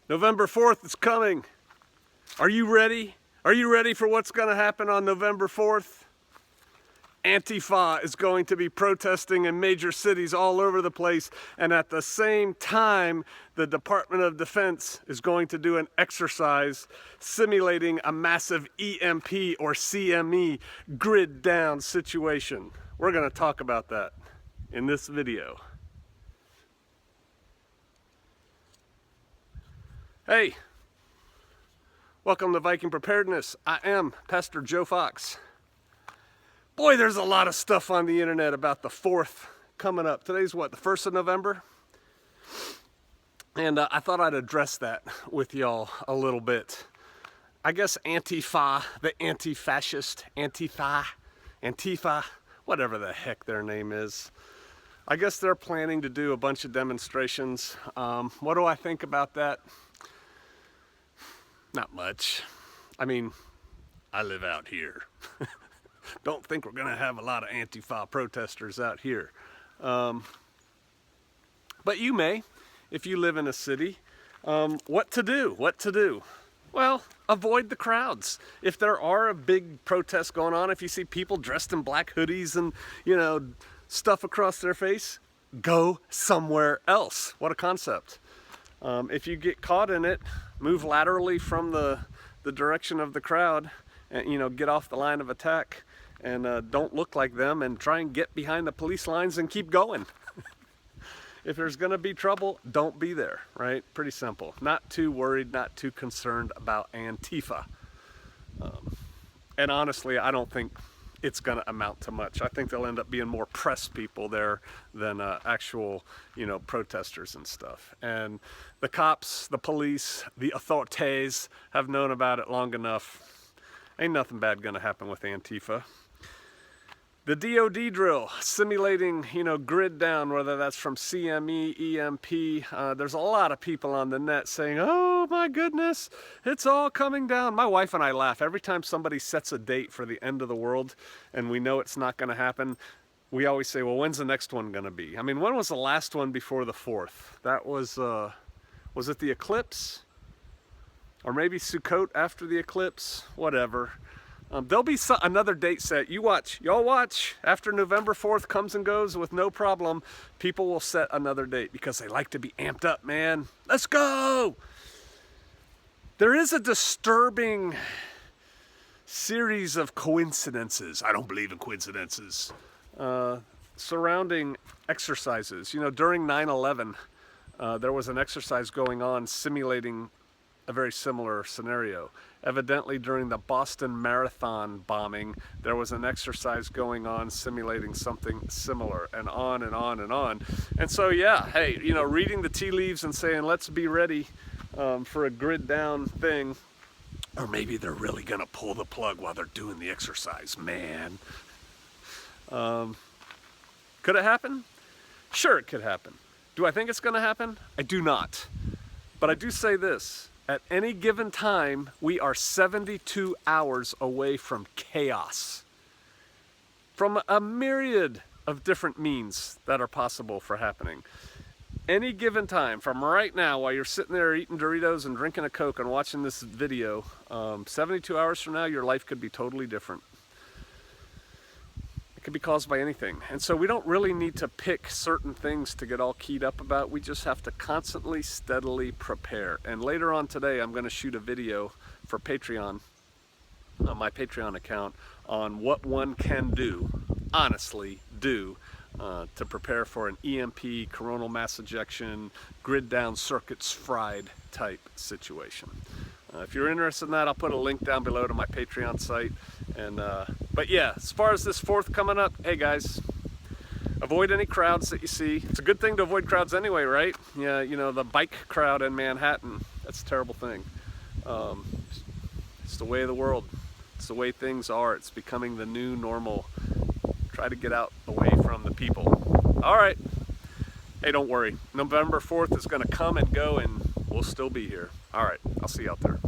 November 4th is coming. Are you ready? Are you ready for what's going to happen on November 4th? AntiFa is going to be protesting in major cities all over the place, and at the same time, the Department of Defense is going to do an exercise simulating a massive EMP or CME grid down situation. We're going to talk about that in this video. Hey, welcome to Viking Preparedness. I am Pastor Joe Fox. Boy, there's a lot of stuff on the internet about the 4th coming up. Today's what, the 1st of November? And I thought I'd address that with y'all a little bit. I guess AntiFa, the anti-fascist, AntiFa, whatever the heck their name is. I guess they're planning to do a bunch of demonstrations. What do I think about that? Not much. I mean, I live out here. Don't think we're going to have a lot of AntiFa protesters out here. But you may, if you live in a city. What to do? What to do? Well, avoid the crowds. If there are a big protest going on, if you see people dressed in black hoodies and, you know, stuff across their face, go somewhere else. What a concept. If you get caught in it, move laterally from the direction of the crowd and, you know, get off the line of attack and don't look like them and try and get behind the police lines and keep going. If there's going to be trouble, don't be there, right? Pretty simple. Not too worried, not too concerned about AntiFa. And honestly, I don't think it's going to amount to much. I think there'll end up being more press people there than actual, you know, protesters and stuff. And the cops, the police, the authorities have known about it long enough. Ain't nothing bad going to happen with AntiFa. The DOD drill, simulating, you know, grid down, whether that's from CME, EMP. There's a lot of people on the net saying, oh my goodness, it's all coming down. My wife and I laugh every time somebody sets a date for the end of the world and we know it's not going to happen. We always say, well, when's the next one going to be? I mean, when was the last one before the 4th? That was it the eclipse? Or maybe Sukkot after the eclipse? Whatever. There'll be another date set. You watch. Y'all watch. After November 4th comes and goes with no problem, people will set another date because they like to be amped up, man. Let's go! There is a disturbing series of coincidences. I don't believe in coincidences. Surrounding exercises. You know, during 9/11, there was an exercise going on simulating a very similar scenario. Evidently, during the Boston Marathon bombing, there was an exercise going on simulating something similar, and on and on and on. And so, yeah, hey, you know, reading the tea leaves and saying, let's be ready for a grid down thing, or maybe they're really gonna pull the plug while they're doing the exercise, man. Could it happen? Sure, it could happen. Do I think it's gonna happen? I do not. But I do say this. At any given time, we are 72 hours away from chaos. From a myriad of different means that are possible for happening. Any given time, from right now, while you're sitting there eating Doritos and drinking a Coke and watching this video, 72 hours from now, your life could be totally different. Could be caused by anything. And so we don't really need to pick certain things to get all keyed up about. We just have to constantly, steadily prepare. And later on today, I'm going to shoot a video for Patreon, on my Patreon account, on what one can do, honestly do, to prepare for an EMP, coronal mass ejection, grid down circuits fried type situation. If you're interested in that, I'll put a link down below to my Patreon site. And but yeah, as far as this 4th coming up, hey guys, avoid any crowds that you see. It's a good thing to avoid crowds anyway, right? Yeah, you know, the bike crowd in Manhattan, that's a terrible thing. It's the way of the world. It's the way things are. It's becoming the new normal. Try to get out away from the people. All right. Hey, don't worry. November 4th is going to come and go, and we'll still be here. All right. I'll see you out there.